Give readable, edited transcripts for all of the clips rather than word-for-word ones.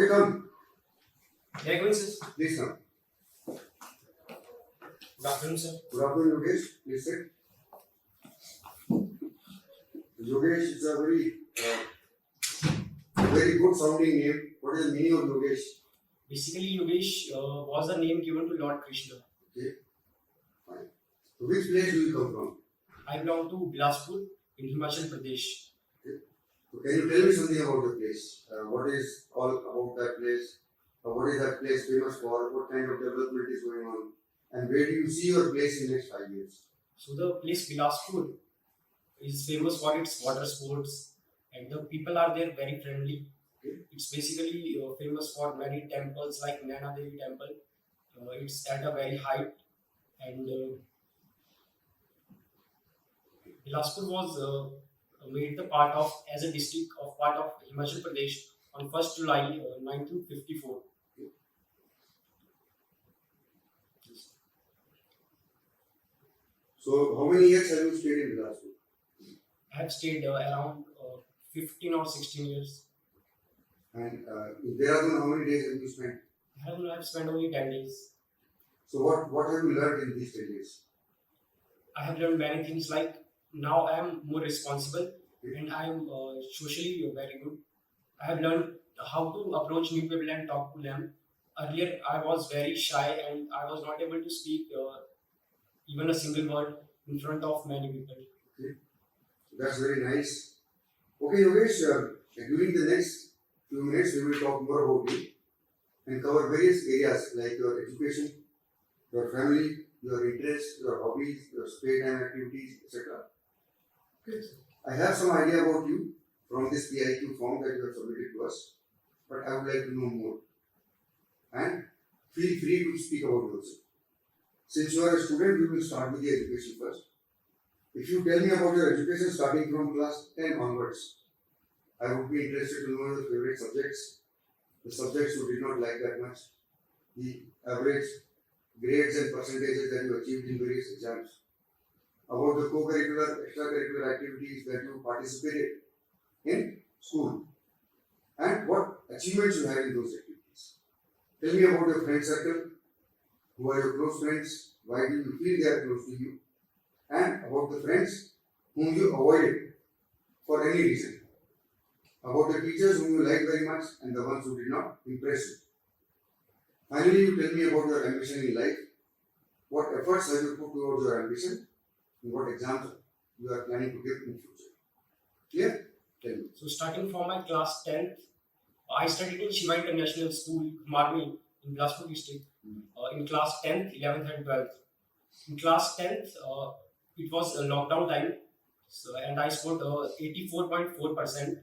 Okay, come. Yeah, go in, sir. Please come. Good afternoon, sir. Good afternoon, Yogesh. Please sit. Yogesh is a very good sounding name. What is the meaning of Yogesh? Basically, Yogesh was the name given to Lord Krishna. Okay, fine. So which place do you come from? I belong to Bilaspur in Himachal Pradesh. Okay. So can you tell me something about the place? What is all about that place? What is that place famous for? What kind of development is going on? And where do you see your place in the next 5 years? So the place Bilaspur is famous for its water sports, and the people are there very friendly. Okay. It's basically famous for many temples like Naina Devi Temple. It's at a very height, and Bilaspur was made the part of as a district of part of Himachal Pradesh on 1st July 1954. So how many years have you stayed in Bilaspur? I have stayed around 15 or 16 years. And in Dehradun, how many days have you spent? I have spent only 10 days. So what have you learned in these 10 days? I have learned many things, like now I am more responsible and I am socially very good. I have learned how to approach new people and talk to them. Earlier, I was very shy and I was not able to speak even a single word in front of many people. Okay. That's very nice. Okay, Yogesh, during the next few minutes, we will talk more about you and cover various areas like your education, your family, your interests, your hobbies, your spare time activities, etc. Okay. I have some idea about you from this PIQ form that you have submitted to us, but I would like to know more. And feel free to speak about yourself. Since you are a student, we will start with the education first. If you tell me about your education starting from class 10 onwards, I would be interested to know your favorite subjects, the subjects you did not like that much, the average grades and percentages that you achieved in various exams, about the co-curricular, extracurricular activities that you participated in school, and what achievements you had in those activities. Tell me about your friend circle, who are your close friends, why do you feel they are close to you, and about the friends whom you avoided for any reason, about the teachers whom you liked very much and the ones who did not impress you. Finally, you tell me about your ambition in life, what efforts have you put towards your ambition, and what exams you are planning to give in future. Clear? Tell me. So starting from my class 10th, I studied in Shiva International School, Marmi, in Bilaspur district, in class 10th, 11th and 12th. In class 10th, it was a lockdown time, so, and I scored 84.4%.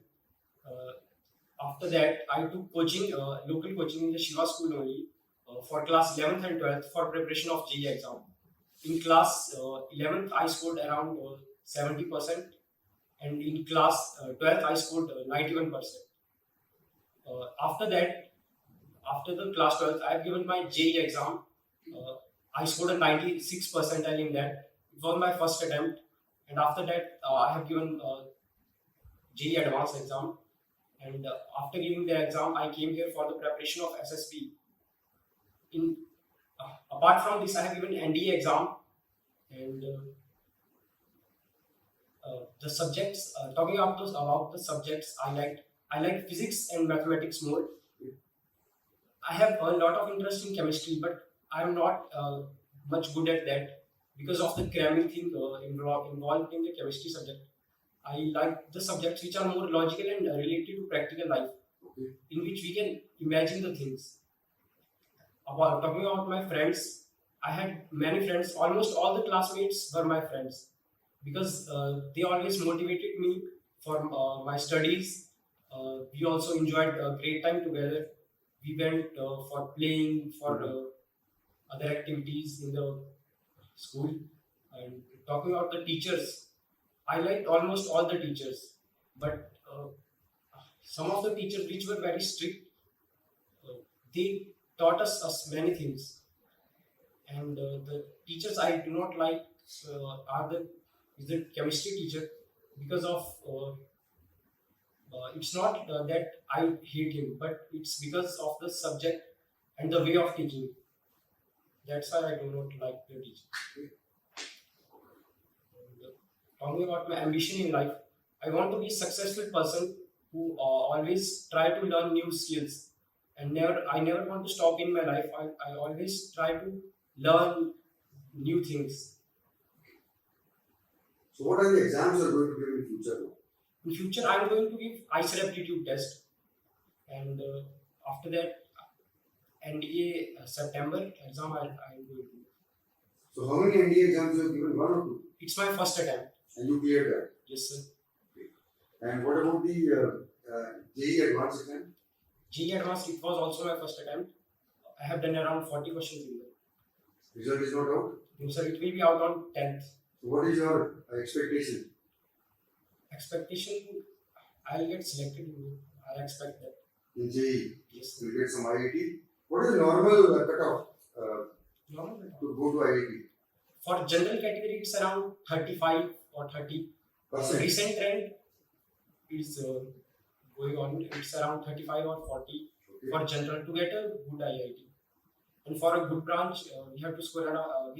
After that, I took coaching, local coaching in the Shiva school only, for class 11th and 12th for preparation of JEE exam. In class 11th, I scored around 70%, and in class 12th, I scored 91%. After that, after the class 12th, I have given my JEE exam. I scored a 96 percentile in that. It was my first attempt, and after that, I have given JEE advanced exam. And after giving the exam, I came here for the preparation of SSB. Apart from this, I have given NDA exam, and the subjects. Talking about the subjects, I like physics and mathematics more. I have a lot of interest in chemistry, but I am not much good at that because of the cramming thing involved in the chemistry subject. I like the subjects which are more logical and related to practical life, in which we can imagine the things. Talking about my friends, I had many friends. Almost all the classmates were my friends because they always motivated me for my studies. We also enjoyed a great time together. We went for playing, for other activities in the school. And talking about the teachers, I liked almost all the teachers, but some of the teachers which were very strict, they taught us many things. And the teachers I do not like is the chemistry teacher because of it's not that I hate him, but it's because of the subject and the way of teaching. That's why I do not like the teaching. And, talking about my ambition in life, I want to be a successful person who always try to learn new skills, and I never want to stop in my life. I always try to learn new things. So what are the exams you are going to give in future now? In future, I'm going to give ICER aptitude test, and after that, NDA September exam I'm going to do. So how many NDA exams you have given? One or two? It's my first attempt. And you cleared that? Yes, sir. And what about the JEE advanced exam? GE Advanced, it was also my first attempt. I have done around 40 questions in there. Result is not out? No, sir, it will be out on 10th. So what is your expectation? Expectation, I'll get selected. I expect that. In JEE? Yes, sir. You will get some IIT? What is the normal cutoff Normal. to go to IIT? For general category, it's around 35 or 30. Percent? Recent trend is going on. It's around 35 or 40 Okay. for general to get a good IIT. And for a good branch, we have to score around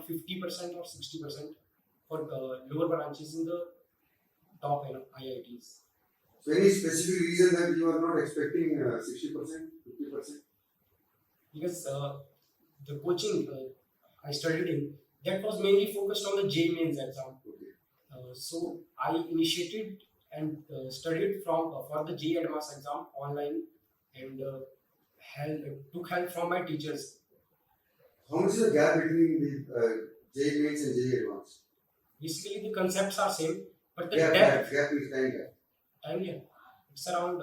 50% or 60% for lower branches in the top IITs. So any specific reason that you are not expecting 60%, 50%? Because the coaching I studied in, that was mainly focused on the JEE Mains exam. Okay. So I initiated and studied for the JEE Advanced exam online, and took help from my teachers. How much is the gap between the JEE Mains and JEE Advanced? Basically, the concepts are same, but the Gap depth is time gap. time, yeah, it's around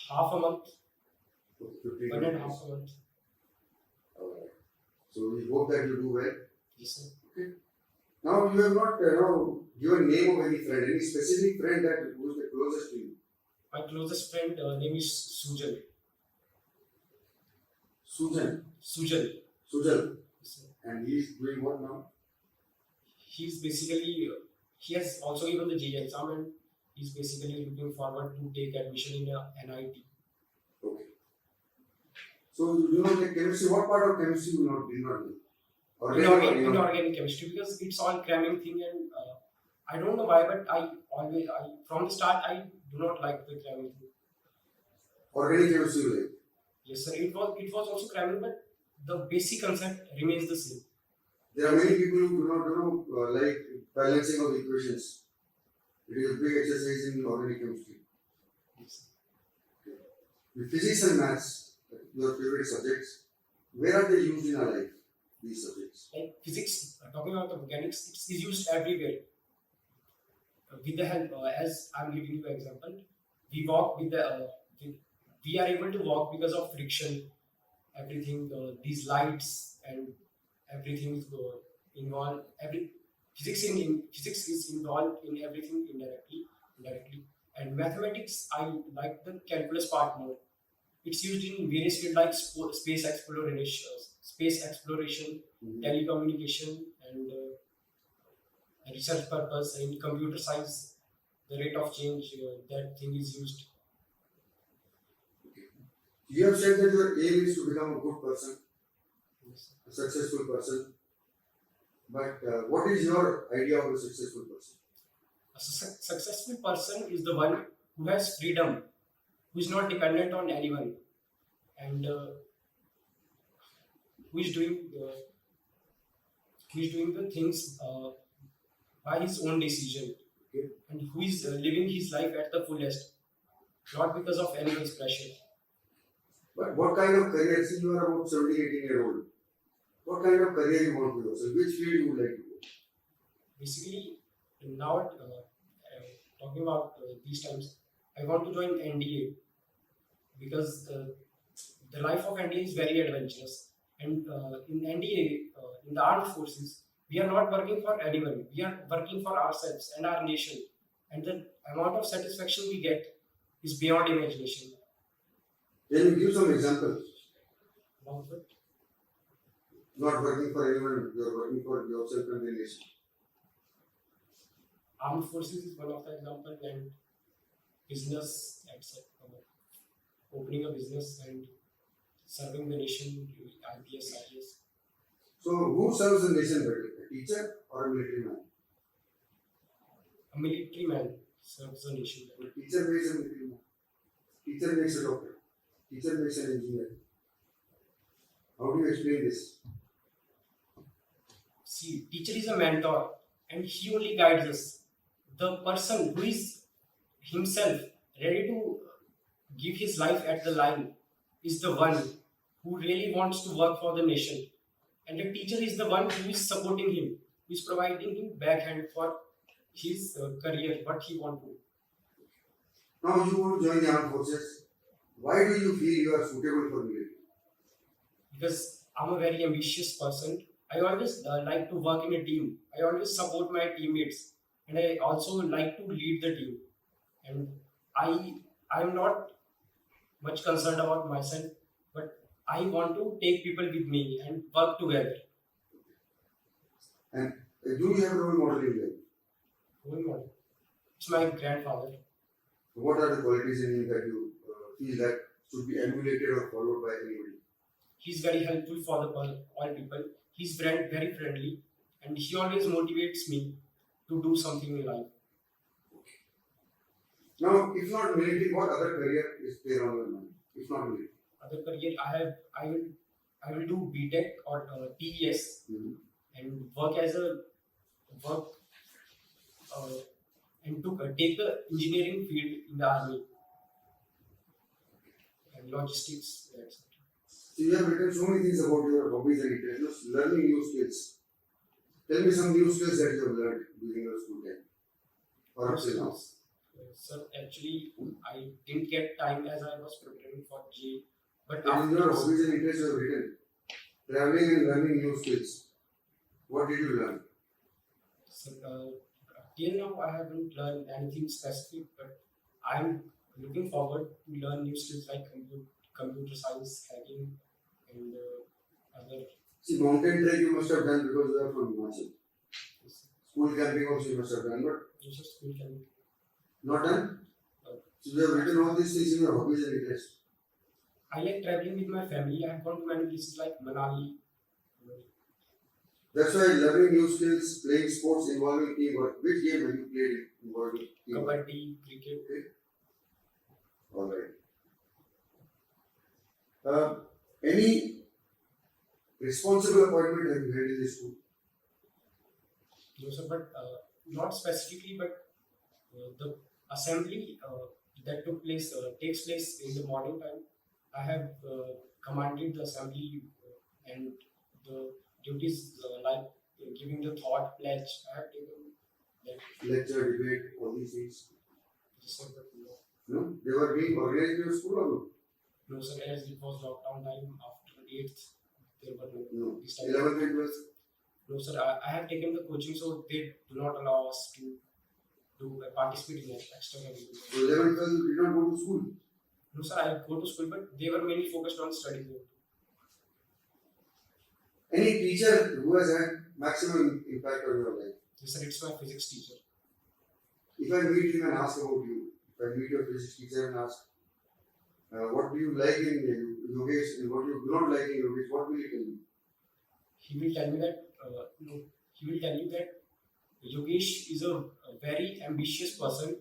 half a month, Okay, 15 1.5 days. month. Alright. So we hope that you do well. Yes, sir. Now you have not given name of any friend, any specific friend that who is the closest to you. My closest friend name is Sujal. Sujan. Sujal. Sujal. Yes, sir. And he is doing what now? He's basically he has also given the JEE exam, and he's basically looking forward to take admission in a NIT. Okay. So you do not take chemistry. What part of chemistry you did not know? Inorganic chemistry, because it's all cramming thing, and I don't know why, but I from the start I do not like the cramming thing. Organic chemistry you like? Yes, sir. It was also cramming, but the basic concept remains the same. There are many people who do not like balancing of equations. It is a big exercise in organic chemistry. Yes. The physics and maths, your favorite subjects, where are they used in our life? These subjects. Like physics, talking about the mechanics, it's used everywhere. With the help, as I'm giving you an example, we walk with the we are able to walk because of friction. Everything, these lights and everything is involved. Physics is involved in everything indirectly. And mathematics, I like the calculus part more. It's used in various fields like space exploration, telecommunication, and research purpose. In computer science, the rate of change, that thing is used. You have said that your aim is to become a good person, Yes. a successful person. But what is your idea of a successful person? A successful person is the one who has freedom, who is not dependent on anyone, and who is doing the things by his own decision, Okay. and who is living his life at the fullest, not because of anyone's pressure. But what kind of career? See, you are about 17, 18-year-old. What kind of career you want to go? So, which field you would like to go? Basically, now talking about these times, I want to join NDA because the life of NDA is very adventurous. And in NDA, in the armed forces, we are not working for anyone. We are working for ourselves and our nation. And the amount of satisfaction we get is beyond imagination. Can you give some examples? About it. Not working for anyone, you are working for yourself and the nation. armed forces is one of the example, and business, etc. Opening a business and serving the nation, IPS, IAS. So who serves the nation better, a teacher or a military man? A military man serves the nation better. Teacher makes a military man. Teacher makes a doctor. Teacher makes an engineer. How do you explain this? See, teacher is a mentor and he only guides us. The person who is himself ready to give his life at the line is the one who really wants to work for the nation. And the teacher is the one who is supporting him, who is providing him backhand for his career, what he want to. Now you want to join the armed forces. Why do you feel you are suitable for military? Because I'm a very ambitious person. I always like to work in a team. I always support my teammates, and I also like to lead the team. And I'm not much concerned about myself, but I want to take people with me and work together. And do you have a role model in life? Role model. It's my grandfather. What are the qualities in him that you feel that should be emulated or followed by anybody? He's very helpful for all people. He's very friendly, and he always motivates me to do something in life. Now, if not military, what other career is there on your mind? If not military. Other career, I will do BTech or TES and work as a work and to take the engineering field in the army and logistics, etc. So you have written so many things about your hobbies and interests, learning new skills. Tell me some new skills that you have learned during your school time or up till now. Sir, actually, I didn't get time as I was preparing for J. But In your hobbies and interests you have written traveling and learning new skills. What did you learn? So, till now, I haven't learned anything specific, but I'm looking forward to learn new skills like computer science, hacking, and other. See, mountain trek you must have done because you are from Himachal. School camping also you must have done, but Just school can. not done? So you have written all these things in your hobbies and interests. I like traveling with my family. I have gone to many places like Manali. That's why learning new skills, playing sports involving teamwork. Which game have you played involving teamwork? Kabaddi, cricket. Okay. All right. Any responsible appointment have you had in this school? No, sir, but not specifically, but the assembly that takes place in the morning time. I have commanded the assembly and the duties like giving the thought pledge. I have taken that. Lecture, debate, all these things. Yes, sir, but no. No? They were being organized in your school or no? No, sir, as it was lockdown time after 8th, there were No. this time. 11th and 12th? No, sir, I have taken the coaching, so they do not allow us to participate in extra curricular. So 11th, 12th you did not go to school? No, sir, I go to school, but they were mainly focused on studies. Any teacher who has had maximum impact on your life? Yes, sir, it's my physics teacher. If I meet him and ask about you, if I meet your physics teacher and ask, what do you like in Yogesh and what you do not like in Yogesh, what will he tell you? He will tell me that he will tell you that Yogesh is a very ambitious person.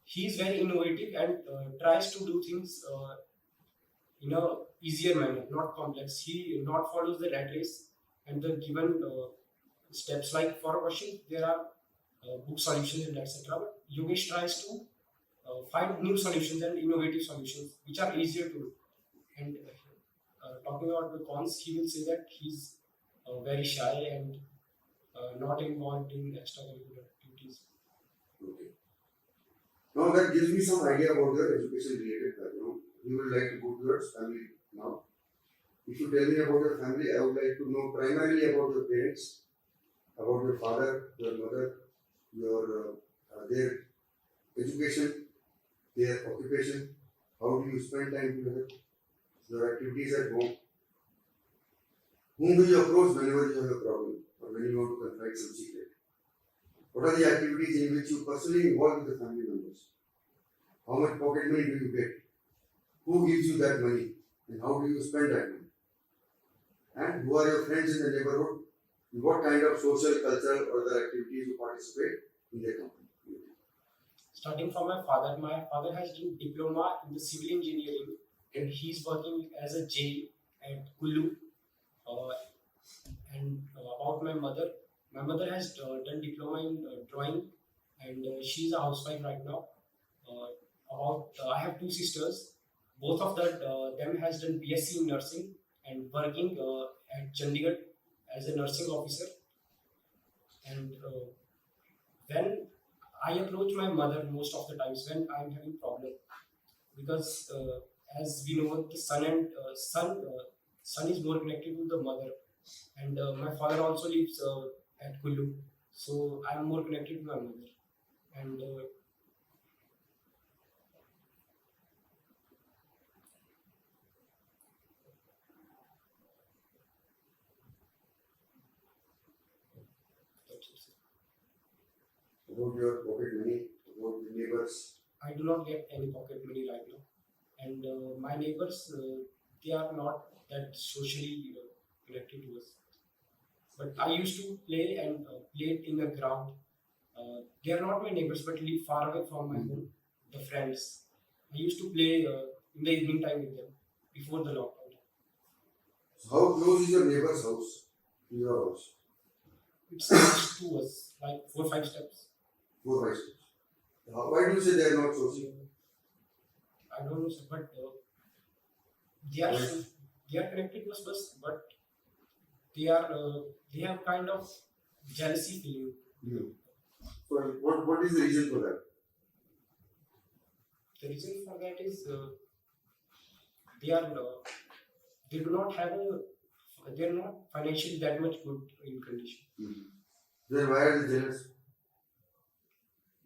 He is very innovative and tries to do things in a easier manner, not complex. He not follows the rat race and the given steps. Like for a question, there are book solutions and etc. But Yogesh tries to find new solutions and innovative solutions which are easier to do. And talking about the cons, he will say that he's very shy and not involved in extracurricular activities. Okay. Now that gives me some idea about your education related background. You would like to go to your family now. If you tell me about your family, I would like to know primarily about your parents, about your father, your mother, your their education, their occupation, how do you spend time together, your activities at home, whom do you approach whenever you have a problem or when you want to confide some secret. What are the activities in which you personally involve with the family members? How much pocket money do you get? Who gives you that money? And how do you spend that money? And who are your friends in the neighborhood? And what kind of social, cultural, or other activities you participate in their company? Starting from my father has done diploma in the civil engineering, and he's working as a J at Kullu. About my mother has done diploma in drawing, and she's a housewife right now. I have two sisters. Both of them has done BSc in nursing and working at Chandigarh as a nursing officer. And when I approach my mother most of the times when I'm having problem, because as we know the son is more connected to the mother, and my father also lives at Kullu, so I'm more connected to my mother. And that's it. About your pocket money, about the neighbors. I do not get any pocket money right now, and my neighbors they are not that socially connected to us. But I used to play and play in the ground. They are not my neighbors, but live far away from my home. The friends. I used to play in the evening time with them before the lockdown. So how close is your neighbor's house to your house? It's next to us, like 4-5 steps. 4-5 steps. Why do you say they are not social? I don't know, sir, but they are connected to us, but they have kind of jealousy feeling. Yeah. So what is the reason for that? The reason for that is they do not have they are not financially that much good in condition. Then why are they jealous?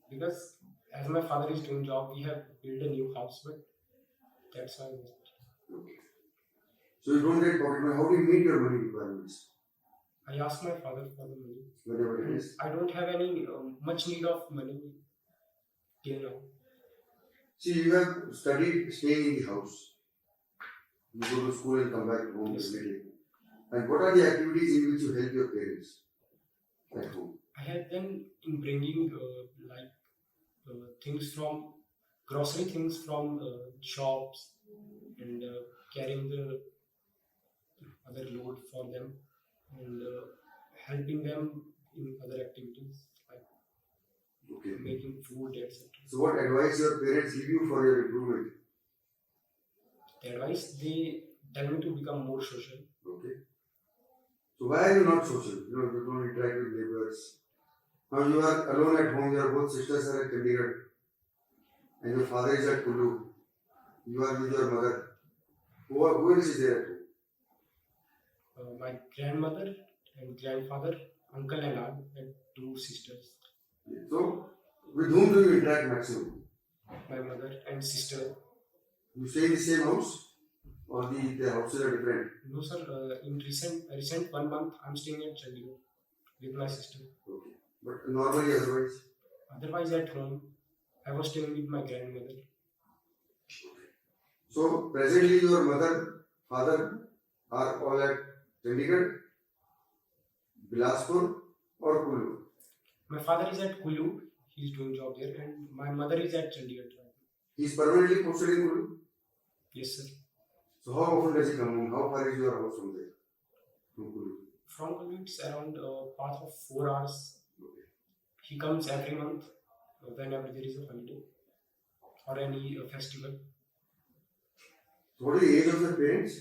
Because as my father is doing job, we have built a new house, but that's why. Okay. So you don't get pocket money. How do you meet your money requirements? I ask my father for the money. Whenever it is. I don't have any much need of money till now. See, you have studied staying in the house. You go to school and come back home every day. And what are the activities in which you help your parents at home? I help them in bringing things from grocery things from shops and carrying the other load for them and helping them in other activities like making food, etc. So what advice your parents give you for your improvement? The advice they tell me to become more social. Okay. So why are you not social? You don't interact with neighbors. Now you are alone at home. Your both sisters are at Chandigarh, and your father is at Kullu. You are with your mother. Who else is there at home? My grandmother and grandfather, uncle and aunt, and two sisters. So, with whom do you interact maximum? My mother and sister. You stay in the same house, or the houses are different? No, sir. In recent 1 month, I'm staying at Chandigarh with my sister. Okay. But normally otherwise? Otherwise, at home, I was staying with my grandmother. So, presently your mother, father are all at Chandigarh, Bilaspur, or Kullu? My father is at Kullu. He's doing job there, and my mother is at Chandigarh. He is permanently posted in Kullu? Yes, sir. So how often does he come home? How far is your house from there? From Kullu? From Kullu, it's around a path of 4 hours. Okay. He comes every month whenever there is a holiday or any festival. So what is the age of your parents?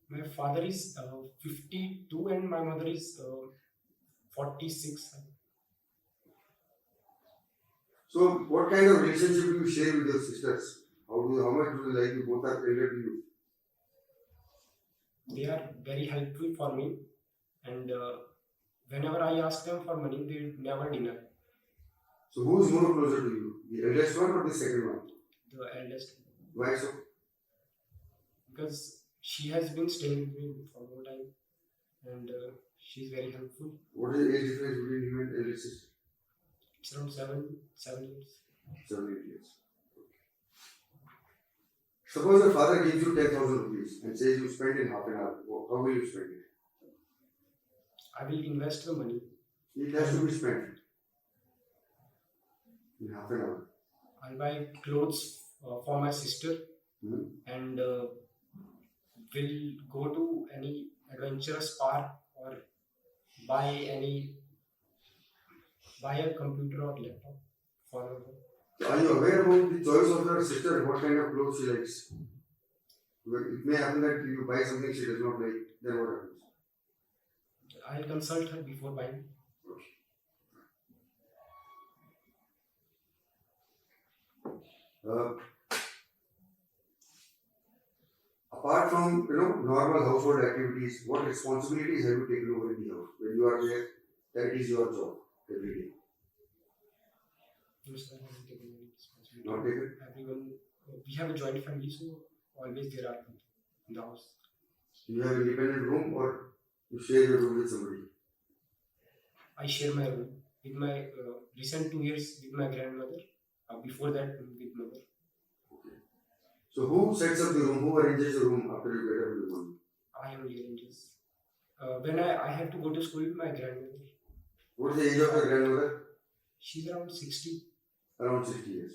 My father is 52 and my mother is 46. So what kind of relationship do you share with your sisters? How much do you like you? Both are elder to you. They are very helpful for me, and whenever I ask them for money, they never deny. So who is more closer to you? The eldest one or the second one? The eldest. Why so? Because she has been staying with me for more time, and she's very helpful. What is the age difference between you and eldest sister? It's around 7 years. 7-8 years. Suppose your father gives you 10,000 rupees and says you spend in half an hour. How will you spend it? I will invest the money. It has to be spent in half an hour. I'll buy clothes for my sister Hmm. and will go to any adventurous park or buy a computer or laptop for her. So are you aware about the choice of your sister? What kind of clothes she likes? It may happen that you buy something she does not like. Then what happens? I'll consult her before buying. Apart from normal household activities, what responsibilities have you taken over in the house? When you are there, that is your job every day. No, sir, I haven't taken any responsibility. Not taken? Everyone, we have a joint family, so always there are people in the house. You have independent room or you share your room with somebody? I share my room with my recent 2 years with my grandmother. Before that, with mother. So who sets up the room? Who arranges the room after you get up in the morning? I only arranges. When I have to go to school with my grandmother. What is the age of your grandmother? She's around 60. Around 60 years.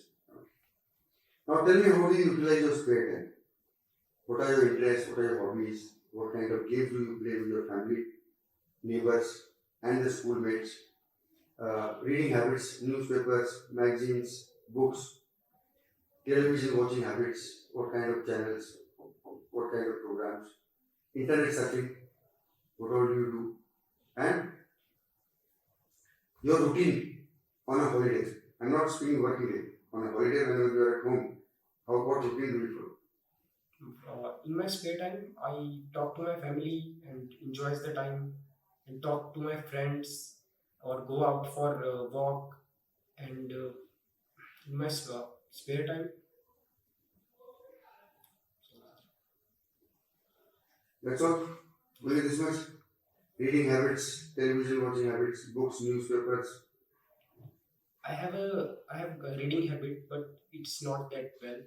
Now tell me, how do you utilize your spare time? What are your interests? What are your hobbies? What kind of games do you play with your family, neighbors, and the schoolmates? Reading habits, newspapers, magazines, books, television watching habits, what kind of channels, what kind of programs, internet surfing, what all do you do, and your routine on a holiday. I'm not speaking working day. On a holiday, whenever you are at home, what routine do you follow? In my spare time, I talk to my family and enjoys the time, and talk to my friends or go out for a walk. And in my spare time, That's all. Only this much. Reading habits, television watching habits, books, newspapers. I have a reading habit, but it's not that well.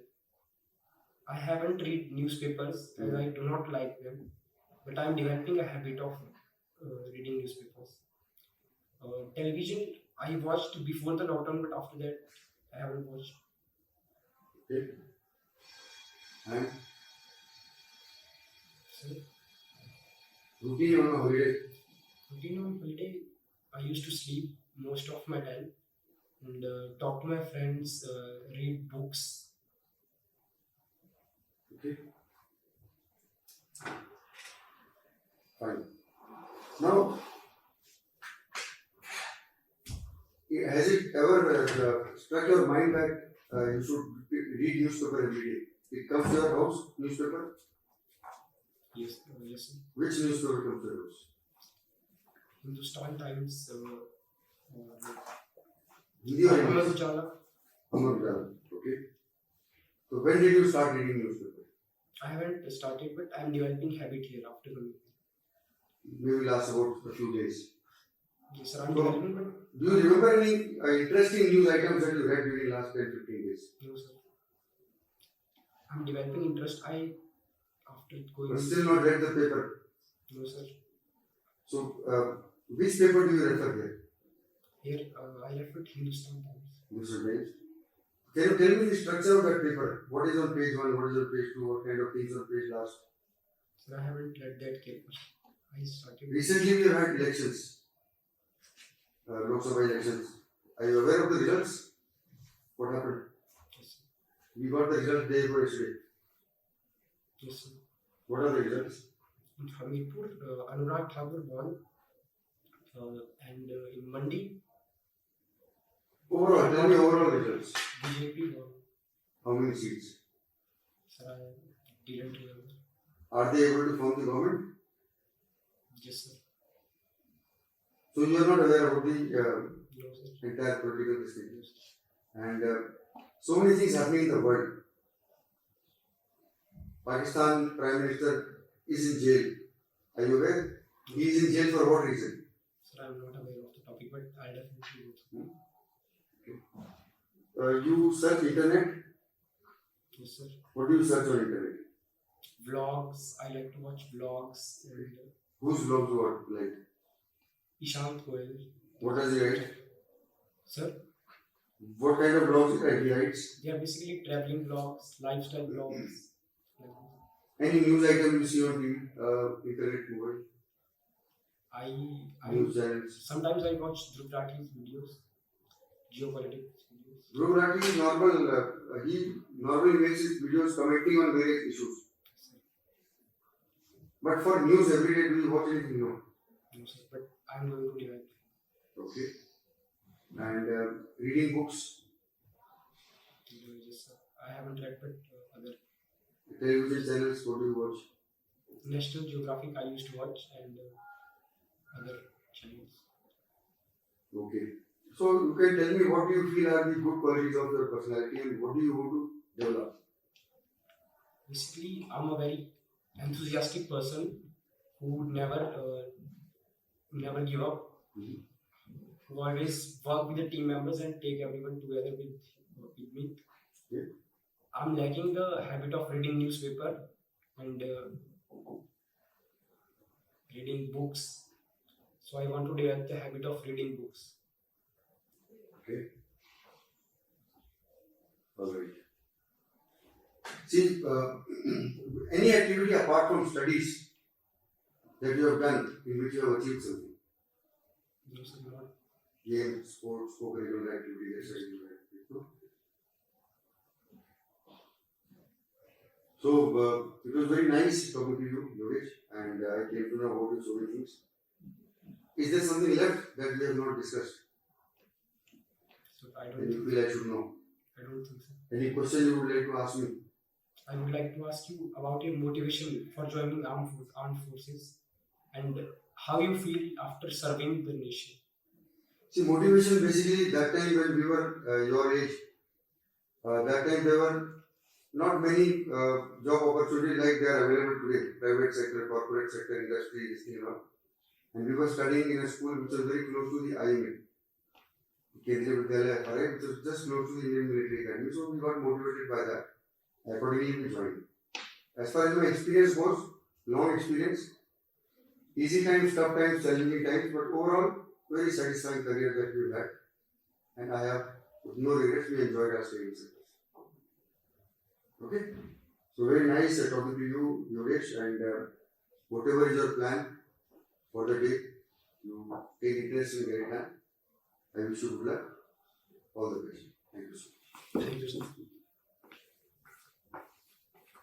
I haven't read newspapers as I do not like them, but I'm developing a habit of reading newspapers. Television I watched before the lockdown, but after that I haven't watched. Okay. And So, routine on a holiday. routine on holiday, I used to sleep most of my time and talk to my friends, read books. Okay. Fine. Now, has it ever struck your mind that you should read newspaper every day? It comes to your house, newspaper? Yes, yes. Sir. Which newspaper comes to your house? Hindustan Times, Hindi or Amar English? Ujala. Amar Ujala. Okay. So when did you start reading newspaper? I haven't started, but I'm developing habit here after the. Maybe last about a few days. Yes, sir, I'm So, developing, but do you remember any interesting news items that you read during last 10-15 days? no, sir. I'm developing interest. After going. But still not read the paper. No, sir. So, which paper do you refer here? Here, I referred Hindustan Times. Mr. James. Can you tell me the structure of that paper? What is on page 1, what is on page 2, what kind of things on page last? Sir, I haven't read that carefully. I started. Recently we have had elections, Lok Sabha elections. Are you aware of the results? What happened? Yes, sir. We got the results day before yesterday. Yes, sir. What are the results? In Hamirpur, Anurag Thakur won. And in Mandi, Overall, tell me overall results. BJP won. How many seats? Sir, I didn't remember. Are they able to form the government? Yes, sir. So you are not aware about the No, sir. entire political system. No, sir. And so many things happening in the world. Pakistan Prime Minister is in jail. Are you aware? He is in jail for what reason? Sir, I'm not aware of the topic, but I'll definitely go through. you search internet. Yes, sir. What do you search on internet? Vlogs. I like to watch vlogs. And Whose vlogs what like? Ishant Goel. What does he write? Sir, What kind of vlogs he writes? they are basically traveling vlogs, lifestyle vlogs. Any news item you see on TV, internet, mobile, I news channels? sometimes I watch Dhruv Rathi's videos, geopolitics videos. Dhruv Rathi is normal. He normally makes his videos commenting on various issues. But for news every day, do you watch anything? No. No, sir, but I'm going to develop. Okay. And reading books, Yes, sir. I haven't read, but other television channels, what do you watch? National Geographic I used to watch and other channels. Okay. So you can tell me what do you feel are the good qualities of your personality and what do you want to develop? Basically, I'm a very enthusiastic person who would never give up. Mhm. Who always work with the team members and take everyone together with me. Yeah. I'm lacking the habit of reading newspaper and reading books. So I want to develop the habit of reading books. Okay. Alright. See, any activity apart from studies that you have done in which you have achieved something? Those are not- Games, sports, co-curricular activities, extracurricular activities. No? So, it was very nice talking to you, Yogesh, and I came to know about you so many things. Is there something left that we have not discussed? So I And don't you feel I should know? think so. Any question you would like to ask me? I would like to ask you about your motivation for joining armed forces and how you feel after serving the nation. See, motivation basically that time when we were your age, that time there were not many job opportunities like they are available today. Private sector, corporate sector, industry, this thing, and we were studying in a school which was very close to the IMA, Kendriya Vidyalaya FRI, which was just close to the Indian Military Academy. So we got motivated by that. Accordingly, we joined. As far as my experience goes, long experience, easy times, tough times, challenging times, but overall, very satisfying career that we've had. And I have no regrets. We enjoyed our stay in service. Okay? So very nice talking to you, Yogesh, and whatever is your plan for the day, you take interest in getting done. I wish you good luck. All the best. Thank you so much. Thank you, sir.